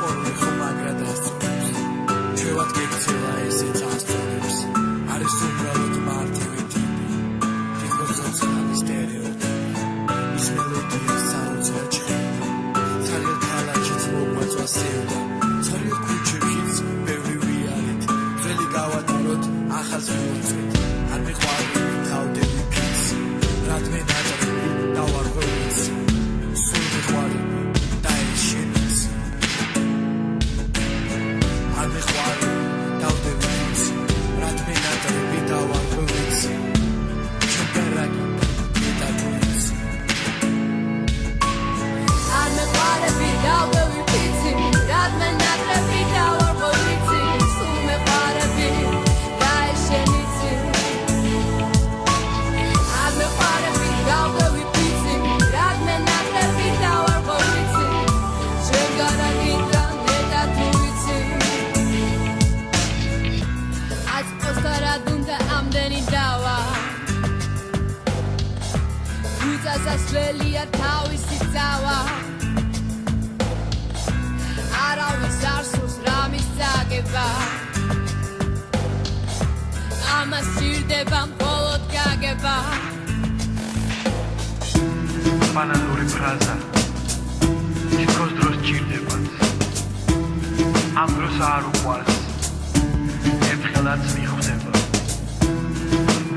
მორული ხომ მაგრა დასწრებს ჩვევად გექცევა ესეც ასწორებს არის უბრალოდ მარტივი ტიპი თითქოს ძოცხალი სტერეოტიპი ის მელოდია საოცარ ჭრილი ცალკე ქალაქშიც მოგვაწვა სევდა ცალკე ქუჩებშიც ბევრი ვიარით ძველი გავატაროთ ახალს მოვუწვით არ მიყვარდი თავდები ფიცი რადგან ადრე დავარღვევიც სულ მიყვარები და ეს შენიც არ მიყვარდი თავდები ფიცი რადგან ადრე დავარღვევიც ჩემპერაგი და თუიც არ მიყვარები თავდები ფიცი რადგან ადრე დავარღვევიც სულ მიყვარები და ეს შენიც სასველია თავისი ძალა არავის არ სურს რამის წაგება ამას სჭირდება მხოლოდ გაგება ბანალური ფრაზა თითქოს დროს სჭირდებათ ამ დროს არ უყვარს ერთხელაც მიხვდება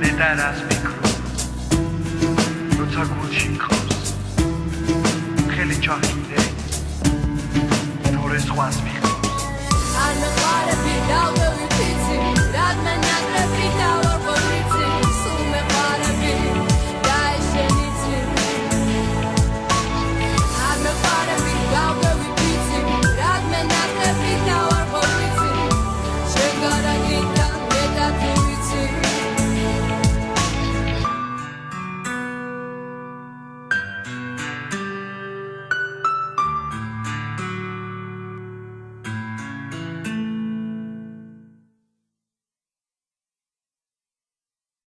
მე და რას მიკრო როცა გულში მყავს ხელი ჩახიდე თორე სხვას